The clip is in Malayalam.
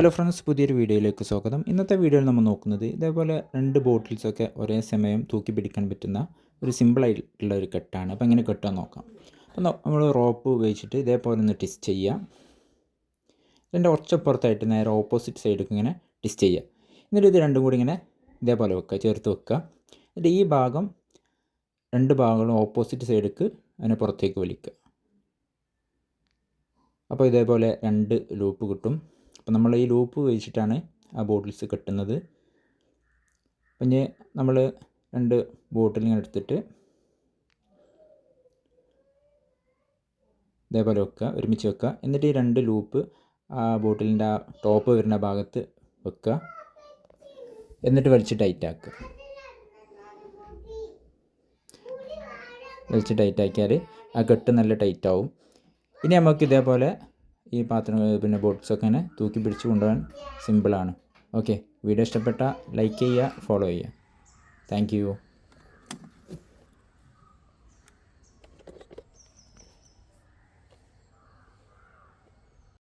ഹലോ ഫ്രണ്ട്സ്, പുതിയൊരു വീഡിയോയിലേക്ക് സ്വാഗതം. ഇന്നത്തെ വീഡിയോയിൽ നമ്മൾ നോക്കുന്നത് ഇതേപോലെ 2 ബോട്ടിൽസൊക്കെ ഒരേ സമയം തൂക്കി പിടിക്കാൻ പറ്റുന്ന ഒരു സിമ്പിളായിട്ടുള്ള ഒരു കെട്ടാണ്. അപ്പോൾ എങ്ങനെ കെട്ടാൻ നോക്കാം. അപ്പോൾ നമ്മൾ റോപ്പ് ഉപയോഗിച്ചിട്ട് ഇതേപോലെ ഒന്ന് ട്വിസ്റ്റ് ചെയ്യുക. ഇതിൻ്റെ കുറച്ചപ്പുറത്തായിട്ട് നേരെ ഓപ്പോസിറ്റ് സൈഡിലേക്ക് ഇങ്ങനെ ട്വിസ്റ്റ് ചെയ്യുക. എന്നിട്ട് ഇത് രണ്ടും കൂടി ഇങ്ങനെ ഇതേപോലെ വെക്കുക, ചേർത്ത് വെക്കുക. എന്നിട്ട് ഈ ഭാഗം 2 ഭാഗങ്ങളും ഓപ്പോസിറ്റ് സൈഡിലേക്ക് അതിനെ പുറത്തേക്ക് വലിക്കുക. അപ്പോൾ ഇതേപോലെ 2 ലൂപ്പ് കിട്ടും. അപ്പോൾ നമ്മൾ ഈ ലൂപ്പ് ഉപയോഗിച്ചിട്ടാണ് ആ ബോട്ടിൽസ് കെട്ടുന്നത്. അപ്പം ഇനി നമ്മൾ 2 ബോട്ടിൽ ഇങ്ങനെ എടുത്തിട്ട് ഇതേപോലെ വെക്കുക, ഒരുമിച്ച് വെക്കുക. എന്നിട്ട് ഈ 2 ലൂപ്പ് ആ ബോട്ടിലിൻ്റെ ആ ടോപ്പ് വരുന്ന ഭാഗത്ത് വെക്കുക. എന്നിട്ട് വലിച്ച് ടൈറ്റാക്കുക. വലിച്ച് ടൈറ്റാക്കിയാൽ ആ കെട്ട് നല്ല ടൈറ്റാവും. ഇനി നമുക്ക് ഇതേപോലെ ഈ പാത്രം ബോട്ടിൽസൊക്കെ ഇങ്ങനെ തൂക്കി പിടിച്ച് കൊണ്ടുപോകാൻ സിമ്പിളാണ്. ഓക്കെ, വീഡിയോ ഇഷ്ടപ്പെട്ടാൽ ലൈക്ക് ചെയ്യുക, ഫോളോ ചെയ്യുക. Thank you.